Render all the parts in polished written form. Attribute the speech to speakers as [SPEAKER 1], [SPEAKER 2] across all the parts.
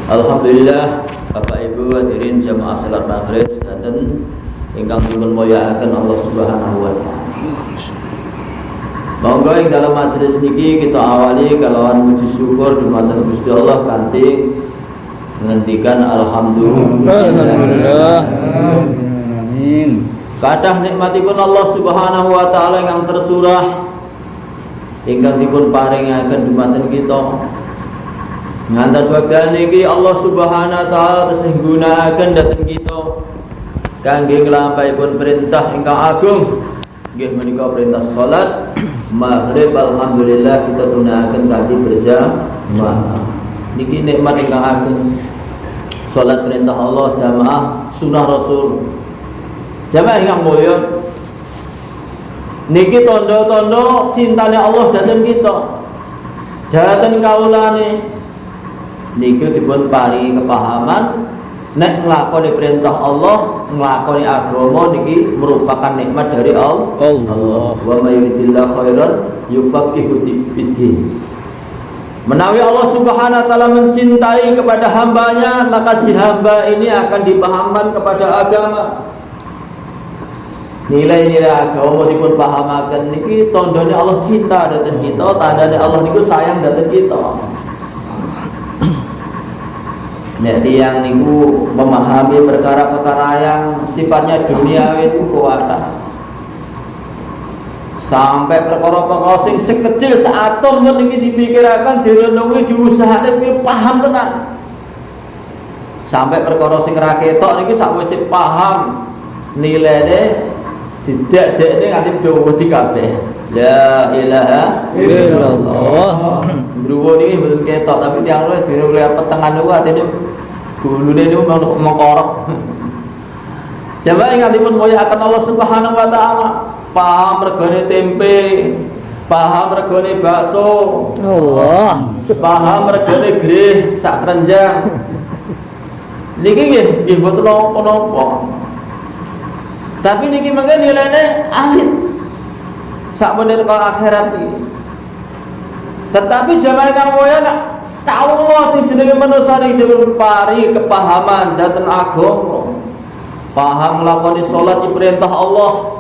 [SPEAKER 1] Alhamdulillah, Bapak Ibu hadirin jamaah salat maghrib dan ingkang dipun mulyakaken Allah Subhanahu wa taala. Monggo ing dalam majelis niki kita awali kalawan puji syukur dumateng Gusti Allah kanthi ngendikan alhamdulillah. Amin. Kathah nikmatipun Allah Subhanahu wa taala ingkang tercurah ingkang dipun paringaken dumateng kita. Ngantos wekdal niki Allah Subhanahu wa taala tasih gunakaken dhateng kita kangge nglampahipun perintah ingkang agung nggih menika perintah salat maghrib. Alhamdulillah kita tunaikan tadi berjamaah. Niki nikmat ingkang agung. Salat perintah Allah jamaah sunah Rasul. Jamaah ingkang mulya. Niki tondo-tondo cintane Allah dhateng kita. Dhateng kaulane niki dipun paringi kepahaman nek nglakoni perintah Allah, nglakoni agama niki merupakan nikmat dari Allah. Wa may yuridillahu khairan yufaqihu fiddin. Menawi Allah Subhanahu wa taala mencintai kepada hambanya, maka si hamba ini akan dipahamkan kepada agama. Nilai-nilai agama dipun pahamaken niki tandane Allah cinta dhateng kita, tandane Allah niku sayang dhateng kita. Nek tiyang niku memahami perkara-perkara yang sifatnya duniawi itu kuwata. Sampai perkara-perkara sing sekecil seatom niki dipikirakan, direnungi, diusahane piye paham tenan. Sampai perkara sing ra ketok niki sakwise paham nilainya didek-dekne nganti wedi kabeh. La ilaha illallah. Bruwo niki mboten ketok tapi tiyang luwih dirulih petengan niku atine gulune niku mengkorok. Jamaah ingkang mulyakaken Allah Subhanahu wa taala, paham regane tempe, paham regane bakso, Allah, paham regane greh sak renjang. Niki nggih mboten napa-napa. Tapi niki mengke nilainya alit. Sak menit kalau akhirat iki. Tetapi jamaah kang mulya nak tahu Allah sing jenenge manusa niki dipun paringi kepahaman dhateng agama. Paham nglakoni salat perintah Allah.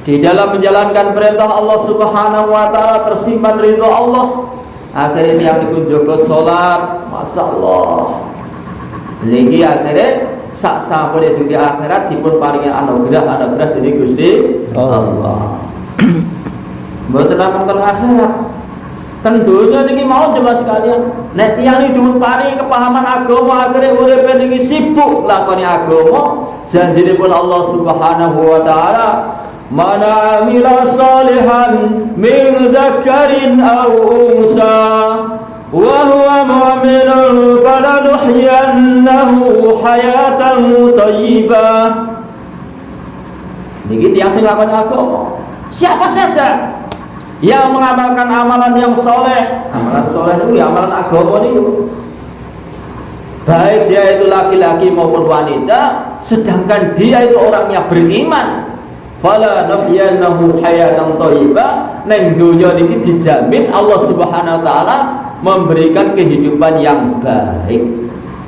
[SPEAKER 1] Di dalam menjalankan perintah Allah Subhanahu wa taala tersimpan ridho Allah. Akhirnya yang dipun jaga salat, masyaallah. Niki akhirnya sak sampune di akhirat dipun paringi anugerah dari Gusti Allah. Mboten namung akhirat. Kan dunya niki mau jemaah sekalian. Nek tiyang iki dipun paringi kepahaman agama akhire uripe niki sibuk lakoni agama, janjinipun Allah Subhanahu wa taala, "Man 'amila shalihan min dzakarin aw unsa wa huwa mu'minun falanuhyiyannahu hayatan thayyibah." Niki tiyang sing lakoni agama. Siapa saja yang mengamalkan amalan yang soleh, amalan soleh itu ya amalan agama itu, baik dia itu laki-laki maupun wanita, sedangkan dia itu orangnya beriman, fala nuhyiyannahu hayatan thayyibah, neng dunya ini dijamin Allah Subhanahu wa taala memberikan kehidupan yang baik,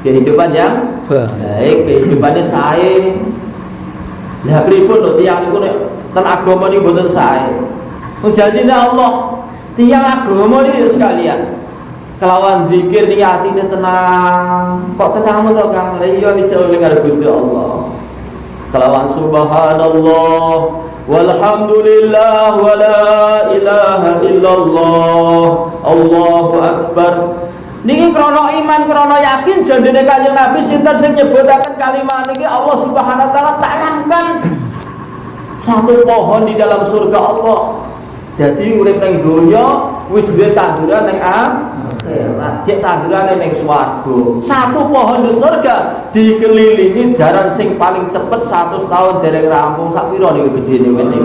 [SPEAKER 1] kehidupan yang baik, kehidupannya sae. Lah pripun lho tiyang niku nek ten agama niku mboten sae. Janjine Allah, tiyang agama niki sekalian. Kelawan zikir niki atine tenang. Kok tenang to Kang? Lah iya bisa oleh karo Gusti Allah. Kelawan subhanallah walhamdulillah wala ilaha illallah Allahu akbar. Niki krana iman, krana yakin janjine Kanjeng Nabi sinten sing nyebutaken kalimat niki Allah Subhanahu wa taala tanamkan satu pohon di dalam surga Allah. Jadi urip ning donya wis duwe tanduran ning akhirat, cek tandurane ning swarga. Satu pohon di surga dikelilingi jaran sing paling cepet 100 tahun dereng rampung. Sak pira niku gedene ngene.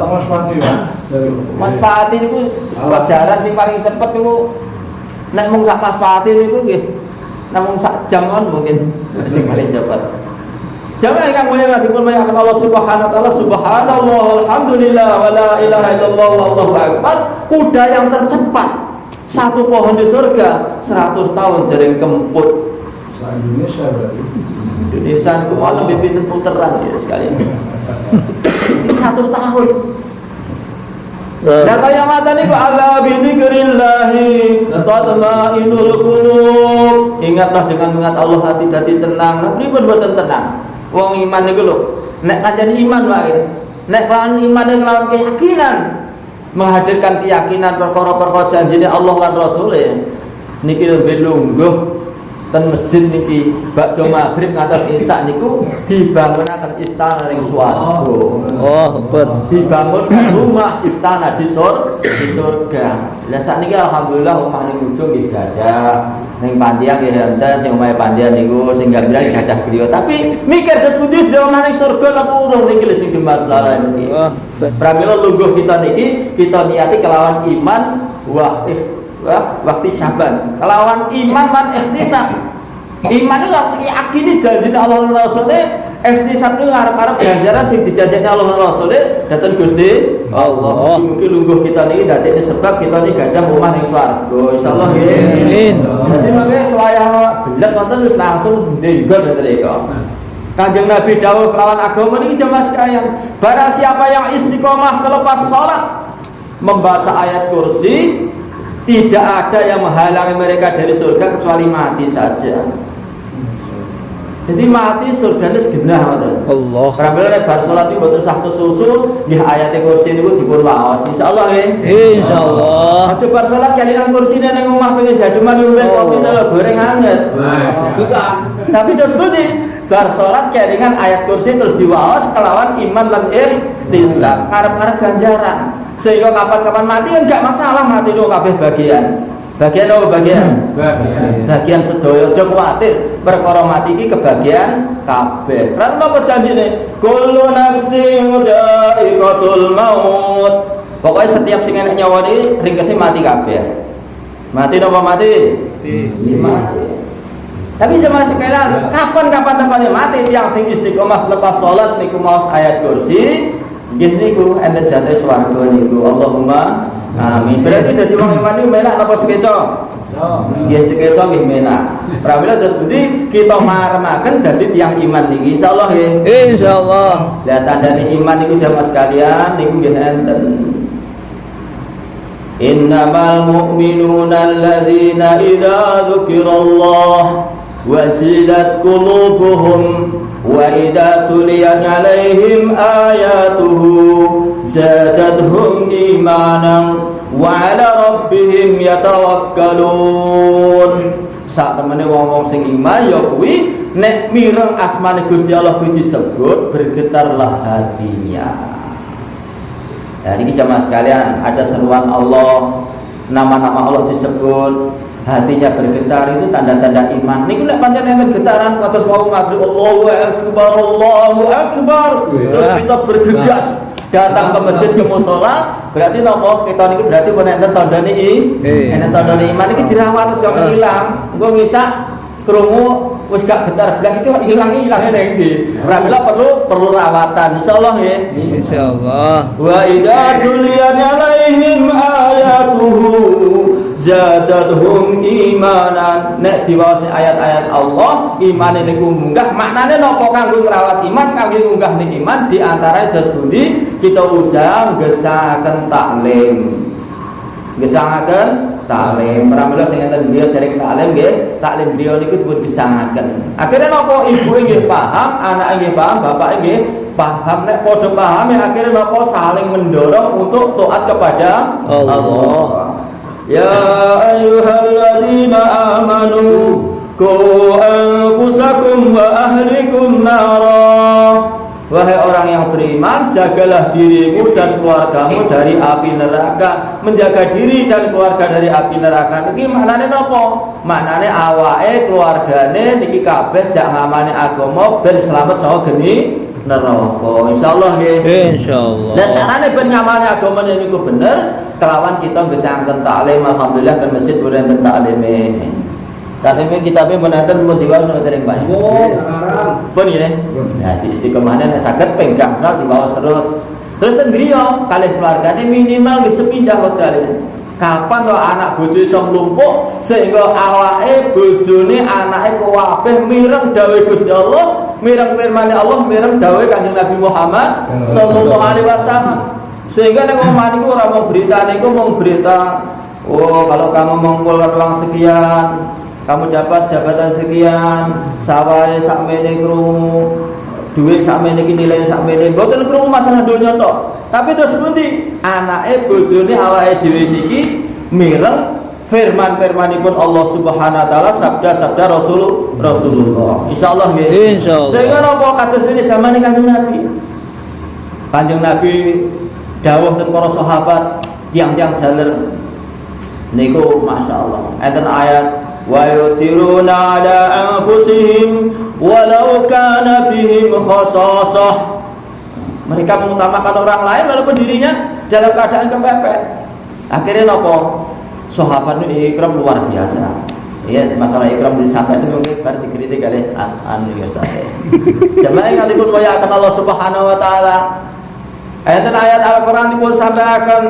[SPEAKER 1] Mas Pati. Mas Pati niku jaran sing paling cepet niku nek mung sak Mas Pati niku nggih namung sak jam mungkin sing paling cepet. Jamaah ingkang mulia dipun mulyakaken Allah Subhanahu wa taala, subhanallah walhamdulillah wala ilaha illallah wallahu akbar. Kuda yang tercepat Satu pohon di surga 100 tahun dari kemput.
[SPEAKER 2] Indonesia berarti.
[SPEAKER 1] Indonesia itu malah lebih pinter-pinteran ya sekalian. Ini 100 tahun. Dan kaya mata niku ala bidzikrillahi tatma'innul qulub. Ingatlah dengan mengingat Allah hati jadi tenang. Tapi pun boten tenang. Wong iman niku lho, nek pancen iman wae. Nek kan iman lawan keyakinan, menghadirkan keyakinan perkara-perkara janjine Allah lan Rasule. Niki lebih lungguh ten masjid niki bakdo maghrib ngantos isya niku dibangunaken istana ring swarga.
[SPEAKER 3] Oh, bener.
[SPEAKER 1] Dibangun rumah istana di surga. Lah sakniki alhamdulillah omah ning ujung nggih gadah. Ning pandian nggih enten sing omahe pandian niku sing gadah gadah griya. Tapi mikir sepundi dhewe omah ning surga napa urung niki lho sing dimasalah niki. Pramila lungguh kita niki kita niati kelawan iman waktu saban kelawan iman lan ikhtisab. Iman itu yakini janjine Allah lan Rasule, ikhtisab itu ngarep-arep ganjaran sing dijanjeni Allah lan Rasule dateng Gusti Allah. Mugi lungguh kita niki dadekne sebab kita niki gadah omah ning swarga insyaallah nggih. Amin. Dadi mangke selaya belet wonten wis langsung ndenggon mriko. Kanjeng Nabi dawuh kelawan agama niki jamaah sekalian, barang siapa yang istiqomah selepas salat membaca ayat kursi, tidak ada yang menghalangi mereka dari surga kecuali mati saja. Jadi mati surga itu segenah Allah. Karena nek bar salat iki boten sah susul, nggih ayat kursi niku dipun waos. Insyaallah nggih. Insyaallah. Aja bar salat kalian kursine ning omah pengen jaduman luwih kopi goreng anget. Tapi terus pundi? Bar salat kelingan ayat kursi terus diwaos kelawan iman lan ihtisab. Arep-arep ganjaran. Sehingga kapan-kapan mati enggak masalah mati lu kabeh bagian. Bagian apa bagian? Bagian sedaya aja kuwatir. Perkara mati iki kebagian kabeh. Lan apa janjine? Kullu nafsin dha'iqatul maut. Pokoknya setiap sing enek nyawa iki ringkese mati kabeh. Mati napa mati? Mati. Tapi jemaah sekalian, kapan-kapan tempatnya mati yang sing istiqomah lepas salat niku maos ayat kursi. Gini ku enten jatuh swarga niku Allahumma amin. Berarti dadi wong iman niku menak apa sekeco? Nggih sekeco nggih menak. Pramila dadi kita maremaken dadi tiyang iman niki insyaallah nggih. Insyaallah. Lah tandane iman niku jamaah sekalian niku nggih enten. Innamal mu'minuna alladzina idza dzukirallah wajilat qulubuhum wa idza tuliyat 'alaihim ayatuhu zadatuhum imanan wa 'ala rabbihim yatawakkalun. Sak temene wong-wong sing iman ya kuwi nek mireng asmane Gusti Allah kuwi disebut bergetarlah hatinya. Nah, ini jamaah sekalian ada seruan Allah, nama-nama Allah disebut, hatinya bergetar itu tanda-tanda iman. Niku nek pancen enten getaran kados mau maghrib Allahu akbar. Terus kita bergegas datang ke masjid ke musala, berarti napa kita niki berarti pun enten tandane enten tandane iman iki dirawat terus jangan ilang. Engko ngisak krungu wis gak getar blas iki ilange ning ndi. Pramila perlu rawatan insyaallah nggih. Insyaallah. Wa idza tuliyat 'alaihim ayatuhu zadatuhum imanan. Nek diwaos ayat-ayat Allah, imane niku munggah. Maknane napa kanggo ngrawat iman, kanggo munggah ning iman di antara jas budi kita usaha gesaken taklim. Gesangaken taklim. Pramila sing enten beliau derek taklim nggih, taklim beliau niku dipun gesangaken. Akhire napa ibu nggih paham, anak nggih paham, bapak nggih paham. Nek padha paham ya akhire napa saling mendorong untuk taat kepada Allah. Ya ayyuhalladzina amanu qu anfusakum wa ahlikum nara. Wahai orang yang beriman, jagalah dirimu dan keluargamu dari api neraka. Menjaga diri dan keluarga dari api neraka niki maknane napa? Maknane awake keluargane niki kabeh jak ngamane agama ben selamat saka geni neraka. Insyaallah nggih. Insyaallah. Lah carane ben ngamane agama niku bener kelawan kita gesangaken taklim. Alhamdulillah kan masjid boleh enten taklime. Tapi kitabnya menaten mau diwaos nang banyak. Pun ya. Nah, di istiqomahnya nek saged penggang sal diwaos terus. Terus ten griya kalih keluargane minimal wis sepindah wekdal. Kapan to anak bojo iso mlumpuk sehingga awake bojone anake kabeh mireng dawuh Gusti Allah, mireng firman Allah, mireng dawuh Kanjeng Nabi Muhammad sallallahu alaihi wasallam. Sehingga nek omah niku ora mung berita niku mung berita, oh kalau kamu mengumpulkan uang sekian, kamu dapat jabatan sekian, sawahe sakmene krungu, duit sakmene iki nilai sakmene, mboten krungu masalah donya tok. Tapi terus pundi anake bojone awake dhewe niki mireng firman-firmanipun Allah Subhanahu wa taala, sabda-sabda Rasulullah. Insyaallah nggih. Insyaallah. Sehingga napa kados ini zaman Kanjeng Nabi. Kanjeng Nabi dawuh ten para sahabat tiang-tiang jaler niku masyaallah. Enten ayat wa yutiruna ala anfusihim walau kana bihim khasasah. Mereka mengutamakan orang lain walaupun dirinya dalam keadaan kepepet. Akhirnya nopo? Sahabat ini ikram luar biasa. Ya, masalah ikram sampai itu mungkin baru dikritik oleh anu ya saya. Jamaah yang dipun muliakan Allah Subhanahu wa taala. Ayat Al-Qur'an dipun sampaikan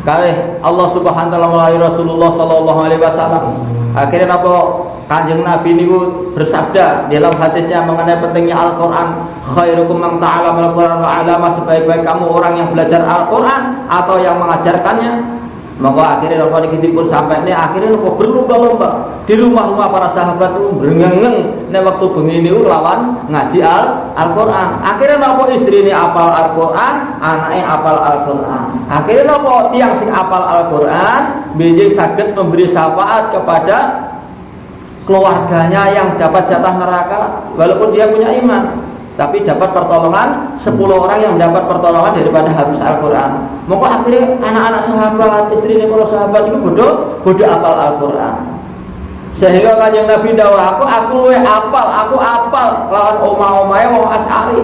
[SPEAKER 1] kalih Allah Subhanahu wa taala melalui Rasulullah sallallahu alaihi wasallam. Akhirnya napa Kanjeng Nabi niku bersabda dalam hadisnya mengenai pentingnya Al-Qur'an, khairukum man ta'allama al-Qur'an wa 'allama, sebaik-baik kamu orang yang belajar Al-Qur'an atau yang mengajarkannya. Maka akhirnya napa niki dipun sampaikan akhirnya napa berlomba-lomba di rumah-rumah para sahabat itu brengeng nek waktu bengi niku lawan ngaji Al-Qur'an. Akhirnya napa istrine apal Al-Qur'an, anake apal Al-Qur'an. Akhirnya napa tiyang sing apal Al-Qur'an benjing saged memberi syafaat kepada keluarganya yang dapat jatah neraka walaupun dia punya iman, tapi dapat pertolongan 10 orang yang mendapat pertolongan daripada hafiz Al-Qur'an. Maka akhirnya anak-anak sahabat, istrinya para sahabat itu bodoh apal Al-Qur'an. Sehingga Kanjeng Nabi dawuh aku luwih apal lawan omah-omahe wong Asy'ari.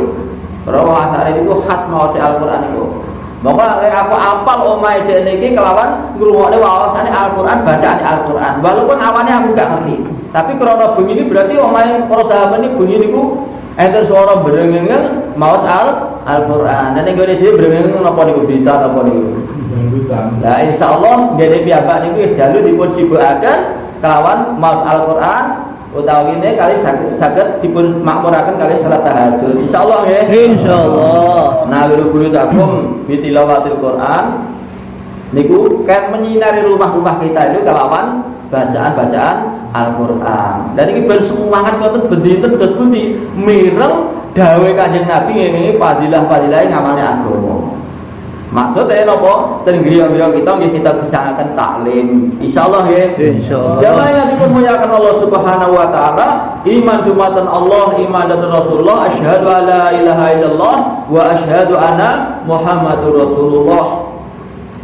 [SPEAKER 1] Para wong Asy'ari itu khas maos Al-Qur'an itu. Maka aku apal omahe dene iki kelawan ngrungokne waosane Al-Qur'an, bacaane Al-Qur'an. Walaupun awalnya aku gak ngerti. Tapi karena begini berarti omahe para sahabat ini begini niku enten suara berengeng maos Al-Qur'an. Dan nek dhewe berengeng napa niku berita napa niku. Lah insyaallah dene piyambak niku dalu dipun sibukaken kelawan maos Al-Qur'an utawi ne kali saged dipun makmuraken kali salat tahajud. Insyaallah nggih. Insyaallah. Nah guru-guru takum bitilawatil Qur'an niku kan menyinari rumah-rumah kita itu kelawan bacaan Al-Qur'an. Dan ini bersemangat ngoten bendinten terus pundi mireng dawuh Kanjeng Nabi ngene fadilah-fadilah ngamane agama. Maksudnya napa? Ten griya-griya kita gesangkan taklim. Insyaallah nggih. Insyaallah. Jamaah yang dimuliakan Allah Subhanahu wa taala, iman dumatan Allah, iman dhatun Rasulullah, asyhadu alla ilaha illallah wa asyhadu anna Muhammadur Rasulullah.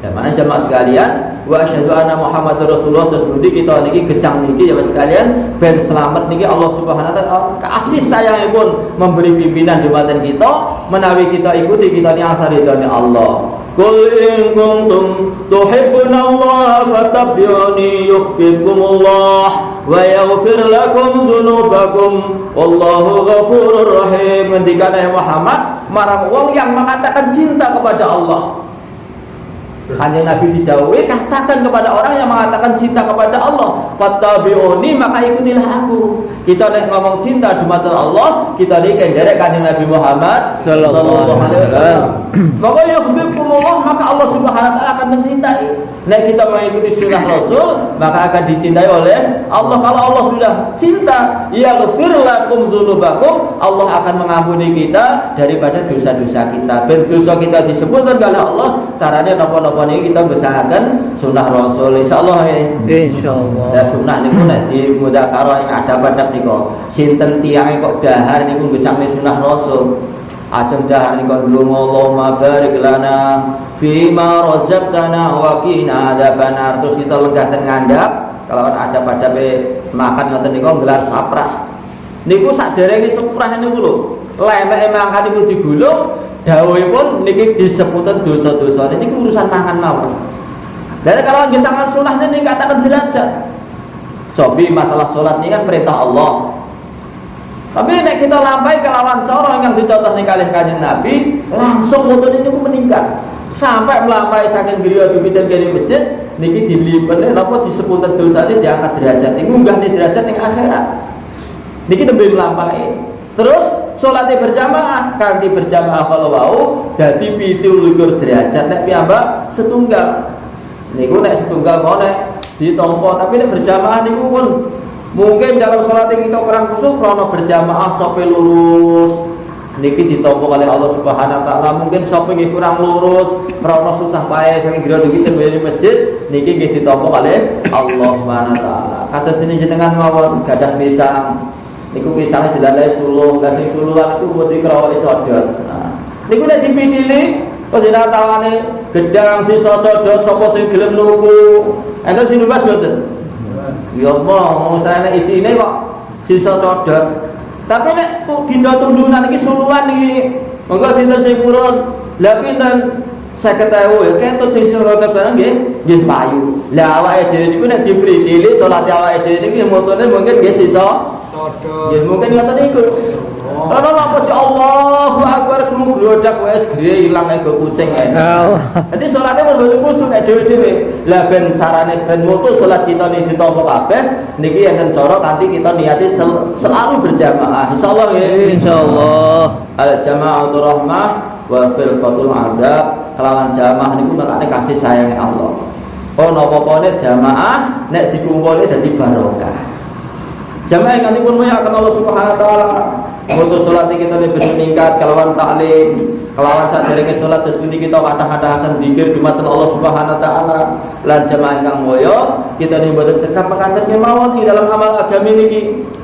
[SPEAKER 1] Dan mana jamaah sekalian, wa asyhadu anna Muhammadur Rasulullah, terus budi kita niki gesang niki jamaah sekalian ben selamat niki Allah Subhanahu wa taala kasih sayangipun memberi pimpinan dumatan kita menawi kita ikuti kita ni asar ridane Allah. Qul in kuntum tuhibbunallaha fattabi'uni yuhibbukumullah wa yaghfir lakum dzunubakum wallahu ghafurur rahim. Ngendikane Muhammad marang wong yang mengatakan cinta kepada Allah. Kanjeng Nabi didhawuhi katakan kepada orang yang mengatakan cinta kepada Allah, fattabi'uni, maka ikutilah aku. Kita nek ngomong cinta dumateng Allah, kita nek nderek Kanjeng Nabi Muhammad sallallahu alaihi wasallam. Maka yuhibbukumullah, maka Allah Subhanahu wa taala akan mencintai. Nek kita mengikuti sunnah Rasul, maka akan dicintai oleh Allah. Kalau Allah sudah cinta, yaghfir lakum dzunubakum, Allah akan mengampuni kita daripada dosa-dosa kita. Ben dosa kita disebutkan oleh Allah, caranya napa-napa ini kita gesahkan sunnah Rasul. Insyaallah ya. Insyaallah. Dan sunnah niku nek di mudzakarah ing adab-adab niku sinten tiyange kok dahar niku gesang sunnah Rasul. Ajeng dahar niku Allahumma barik lana fima razaqtana wa qina adzabannar. Terus kita lenggah ten ngandhap kalawan adab-adab makan ngoten niku gelar saprah. Niku saderenge saprah niku lho. Lemeke mangkat niku digulung, dawuhipun niki disebutkan dosa-dosa. Ini urusan mangan mawon. Dan kalau gesangan sunnah ini katakan derajat. Cobi masalah salat ini kan perintah Allah. Tapi nek kita lampai kelawan cara yang dicontoh ning kalih Kanjeng Nabi, langsung mutun ini meningkat. sampai melampaui saking griya dumitan kene masjid niki dilipene napa disepunten dosane diangkat derajat niku munggahne derajat ning akhirat niki nembe melampaui terus salate berjamaah kanthi berjamaah kalau wau dadi 17 derajat nek piyambak setunggal niku nek setunggal mau nek ditampa tapi nek berjamaah niku pun mungkin dalam salat kita kurang khusyuk karena berjamaah sampai lurus niki ditampa oleh Allah Subhanahu wa taala mungkin sampai nggih kurang lurus karena susah pae saking grado kita di masjid niki nggih ditampa oleh Allah Subhanahu wa taala kados ini jenengan mawon gadah pisang niku pisangnya sedalai suluh kasih suluhan itu buat dikerawai sodot niku nek dipilih kok jenengan tawane gedang sisa sodot sapa sing gelem nuku enten sing numbas mboten ya Allah saya isine kok sisa sodot tapi nek kita tundunan iki suluhan iki monggo sinten sing purun lha pinten 50.000 ya ketok sing roda barang nggih payu lah awake dhewe niku nek diberi pilih salat awake dhewe niki motone mungkin nggih sisa sodot nggih mungkin ngoten niku ana napa sih Allahu Akbar krungu glodak wis gede ilang ego kucing ae dadi salate mboten kusuk nek dhewe-dhewe lah ben sarane ben mutu salat kita niki ditampa kabeh niki enten cara kanthi kita niati selalu berjamaah insyaallah nggih insyaallah al jama'atu rahmah wa firqatul adab kelawan jamaah niku nekane kasih sayang Allah oh napa-napane jamaah nek dikumpuli dadi barokah jamaah yang nanti pun akan Allah Subhanahu wa taala untuk salat kita lebih meningkat kelawan taklim kelawan sadurunge salat terus kita kadang-kadang zikir dumateng Allah Subhanahu wa taala lan jamaah ingkang mulya kita nih boten sekap mekaten kemawon ing dalam amal agami niki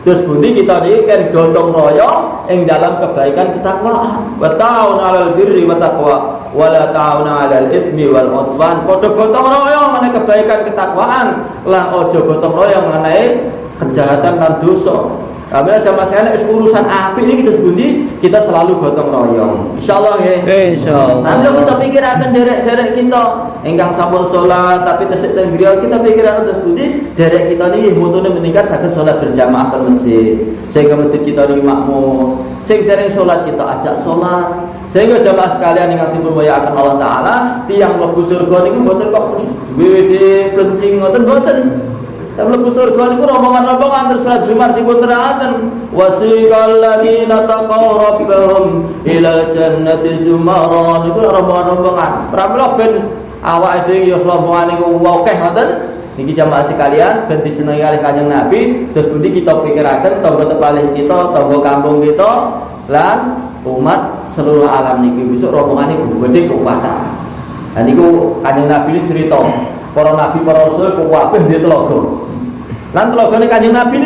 [SPEAKER 1] terus pundi kita niki kan gotong royong ing dalam kebaikan ketakwaan wa ta'awun 'alal birri wa taqwa wa la ta'awun 'alal itsmi wal 'udwan padha gotong royong mengenai kebaikan ketakwaan lan aja gotong royong mengenai kejahatan dan dosa. Kami jamaah sekalian urusan api ini kita sebundi kita selalu gotong royong. Insyaallah nggih. Insyaallah. Nanti kita pikiraken derek-derek kita ingkang sampun salat tapi tesih teng griya kita pikiraken terus bundi derek kita niki mutune meningkat saged salat berjamaah ke masjid. Sehingga masjid kita niki makmur. Sing dereng salat kita ajak salat. Sehingga jamaah sekalian ingkang dimuliakan Allah taala tiyang mlebu surga niki mboten kok terus duwe plencing ngoten mboten. Tapi surga niku rombongan-rombongan terus salat Jumat dipun teraken wasiqal ladina taqaw rabbahum ilal jannati zumara niku rombongan-rombongan. Pramila ben awake dhewe ya rombongan niku akeh ngoten. Niki jamaah sekalian ben disenengi kalih Kanjeng Nabi terus pundi kita pikiraken tangga tepalih kita, tangga kampung kita lan umat seluruh alam niki besok rombongan niku gedhe kuwata. Lah niku Kanjeng Nabi cerita para nabi para rasul kabeh di telaga. Lan telagane Kanjeng Nabi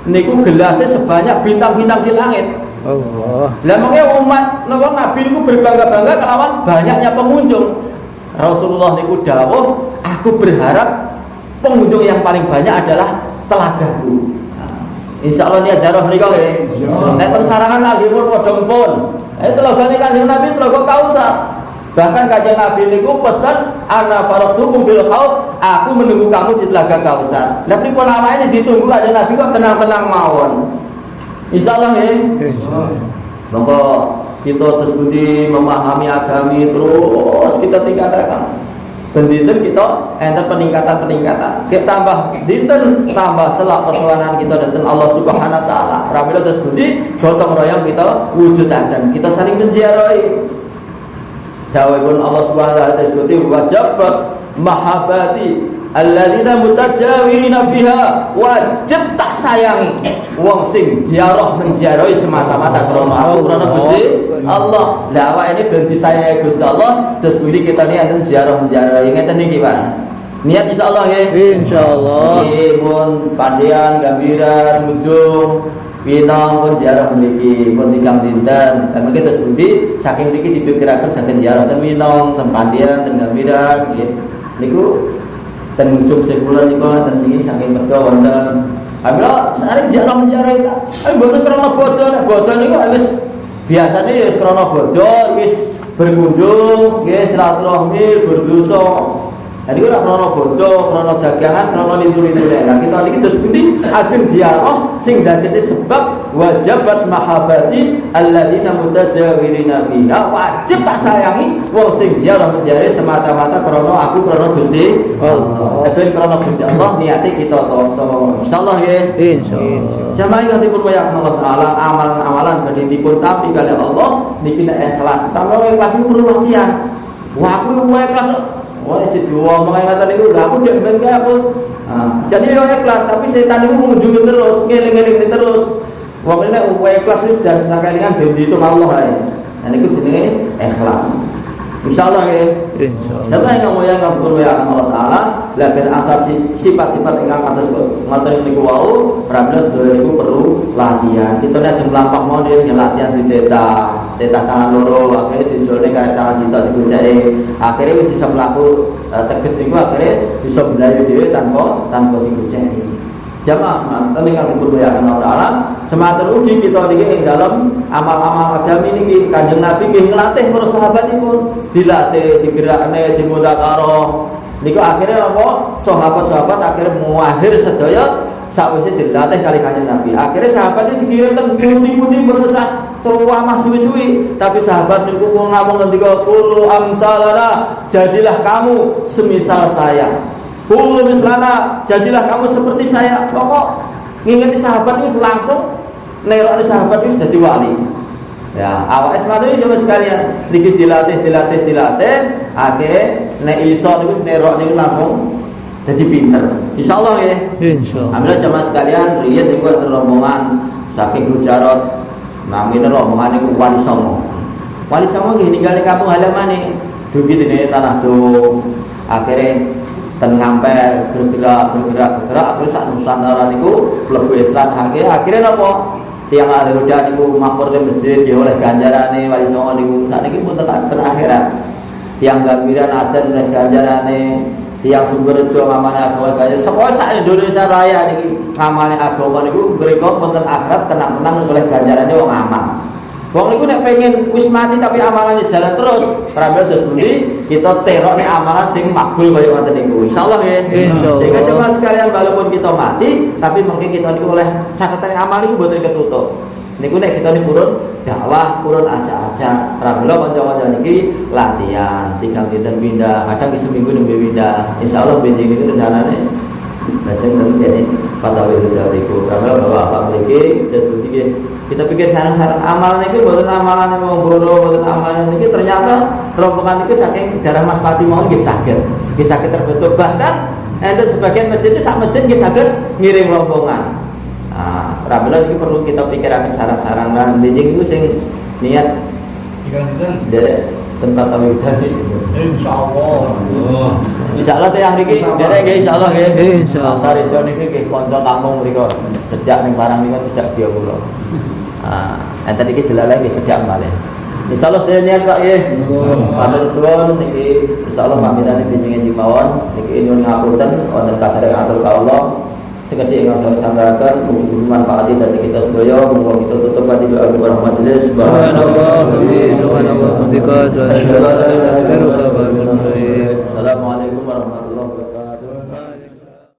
[SPEAKER 1] niku gelasnya sebanyak bintang-bintang di langit. Allah. Lah mengke umat napa nabi niku berbangga-bangga kelawan banyaknya pengunjung. Rasulullah niku dawuh, aku berharap pengunjung yang paling banyak adalah telagaku. Insyaallah niat ziarah mriku nggih. Nek teng sarangan lagi pun padha pun. Telagane Kanjeng Nabi telaga Kautsar. Bahkan Kanjeng Nabi niku pesan ana faratukum bil khauf, aku menunggu kamu di telaga Kautsar. Lah pripun awake ditunggu Kanjeng Nabi kok tenang-tenang mawon. Insyaallah nggih. Monggo kita terus budi memahami agami terus kita tingkatkan. Dinten kita enten peningkatan. Kita tambah dinten tambah selak persoalan kita datang Allah Subhanahu wa taala. Pramila terus budi gotong royong kita wujudaken. Kita saling menziarahi. Dawuhipun Allah Subhanahu wa taala disebut wajibat mahabbati alladzina mutajawirina fiha wajib tak sayangi wong sing ziarah menziarahi semata-mata karena aku karena Gusti Allah. Lah awake ini ben disayangi Gusti Allah terus budi kita ni enten ziarah menziarahi ngeten niki Pak. Niat insyaallah nggih. Insyaallah. Nggih pun pandian gambiran ujung Pinang pun ziarah memiliki pentingkan dinten dan mungkin tersebut saking mriki dipikiraken saking ziarah ten Minong, ten Pandian, ten Gambiran nggih. Niku ten ujung sebulan niku ten niki saking merga wonten. Alhamdulillah sare ziarah menziarah itu. Mboten krana bodho nek bodho niku wis biasane ya krana bodho wis berkunjung nggih silaturahmi berdosa. Jadi ora krono bodoh, krono dagangan, krono lintu-lintu lah. Kita iki terus pundi ajeng ziarah sing dadine sebab wajibat mahabbati alladzina mutajawirina fiha. Wajib tak sayangi wong sing ziarah menjare semata-mata krono aku krono Gusti Allah. Itu krono Gusti Allah niate kita toto. Insyaallah nggih. Insyaallah. Jamaah yang dipun wayah Allah taala amalan-amalan badhe dipun tampi kali Allah niki nek ikhlas. Tambah ikhlas itu perlu latihan. Wah aku ikhlas. Wah, si dua omong yang kata niku, aku dia ben aku. Jadi yo ikhlas, tapi setan itu mengunjungi terus, ngeling-ngeling terus. Wong nek ikhlas wis jan sakalingan ben diitung Allah ae. Nah niku jenenge ikhlas. Insyaallah ya. Insyaallah. Sampai kamu yang ngapun wa Allah taala, laben asasi sifat-sifat ingkang kados ngoten niku wau, prabelas sedaya niku perlu latihan. Kita nek jeng lampak mau dia latihan di tetah tangan loro, akhirnya dijolne kaya tangan cita digoceki. Akhirnya wis bisa mlaku teges niku akhirnya bisa belayu dhewe tanpa digoceki. Jamaah semanten ingkang dipunmulyakaken Allah taala, semanten ugi kita niki ing dalem amal-amal agami niki Kanjeng Nabi nggih nglatih para sahabatipun, dilatih, digerakne, dimudzakarah. Niku akhirnya apa? Sahabat-sahabat akhirnya muahir sedaya sakwise dilatih kali Kanjeng Nabi. Akhirnya sahabat itu dikirim teng pundi-pundi berusaha ceramah suwi-suwi, tapi sahabat niku ngomong ngendika qulu amsalana, jadilah kamu semisal saya. Qulu mislana, jadilah kamu seperti saya. Pokok ngingeti sahabat itu langsung nerokne sahabat itu dadi wali. Ya, awake semate iki coba sekalian niki dilatih, akhirnya nek iso niku nerok niku langsung jadi pinter. Insyaallah ya. Insyaallah. Alhamdulillah jamaah sekalian, riyen niku rombongan saking Gujarat. Namine rombongan niku Wali Songo. Wali Songo nggih ninggali kampung halamane. Dugi dene tanah suci. Akhirnya ten ngampel bergerak akhirnya sak Nusantara niku mlebu Islam akhirnya napa tiyang ahli roda niku makmur ning masjid ya oleh ganjarane Wali Songo niku sakniki pun ten akhirat tiyang gambiran adan oleh ganjarane tiyang Sumberjo ngamane agama kaya sepoe sak Indonesia raya niki ngamane agama niku mereka pun ten akhirat tenang-tenang oleh ganjarane wong aman. Wong niku nek pengen wis mati tapi amalannya jalan terus, rambil terus pundi kita terok nek amalan sing makbul kaya ngoten niku. Insyaallah ya. Insyaallah. Sehingga jemaah sekalian walaupun kita mati, tapi mungkin kita niku oleh catatan amal niku boten ketutup. Niku nek kita niku purun dakwah, purun aja-aja. Rambil kanca-kanca niki latihan, tigang dinten pindah, kadang seminggu nembe pindah. Insyaallah benjing niku rencanane lajeng ngene patawi riku. Rambil bawa apa mriki terus kita pikir sarang-sarang amalan itu bukan amalan yang mau bodoh, bukan amalan ini ternyata rombongan itu saking darah Mas Pati mau nggih saged terbentuk, bahkan enten sebagian masjid itu sak masjid nggih saged ngirim rombongan. Rabbana ini perlu kita pikirkan sarang-sarang dan benjing itu sing niat dari tempat tawidan insyaallah. Insyaallah teh yang niki derek nggih insyaallah nggih. Insyaallah. Sare jon niki nggih kanca kampung mriku sejak ning barang niku sejak dia kula. Enten iki jelalane nggih sejak malih. Insyaallah sedaya niat Pak nggih. Matur suwun niki insyaallah pamitane benjing jimawon niki nyuwun ngapunten wonten kasare atur ka Allah. Sekedhik ingkang saya sampaikan mugi manfaati dhateng kita sedaya. Muga kita tutup kanthi doa kepada majelis. Subhanallah wa bihamdihi. Assalamualaikum warahmatullahi wabarakatuh.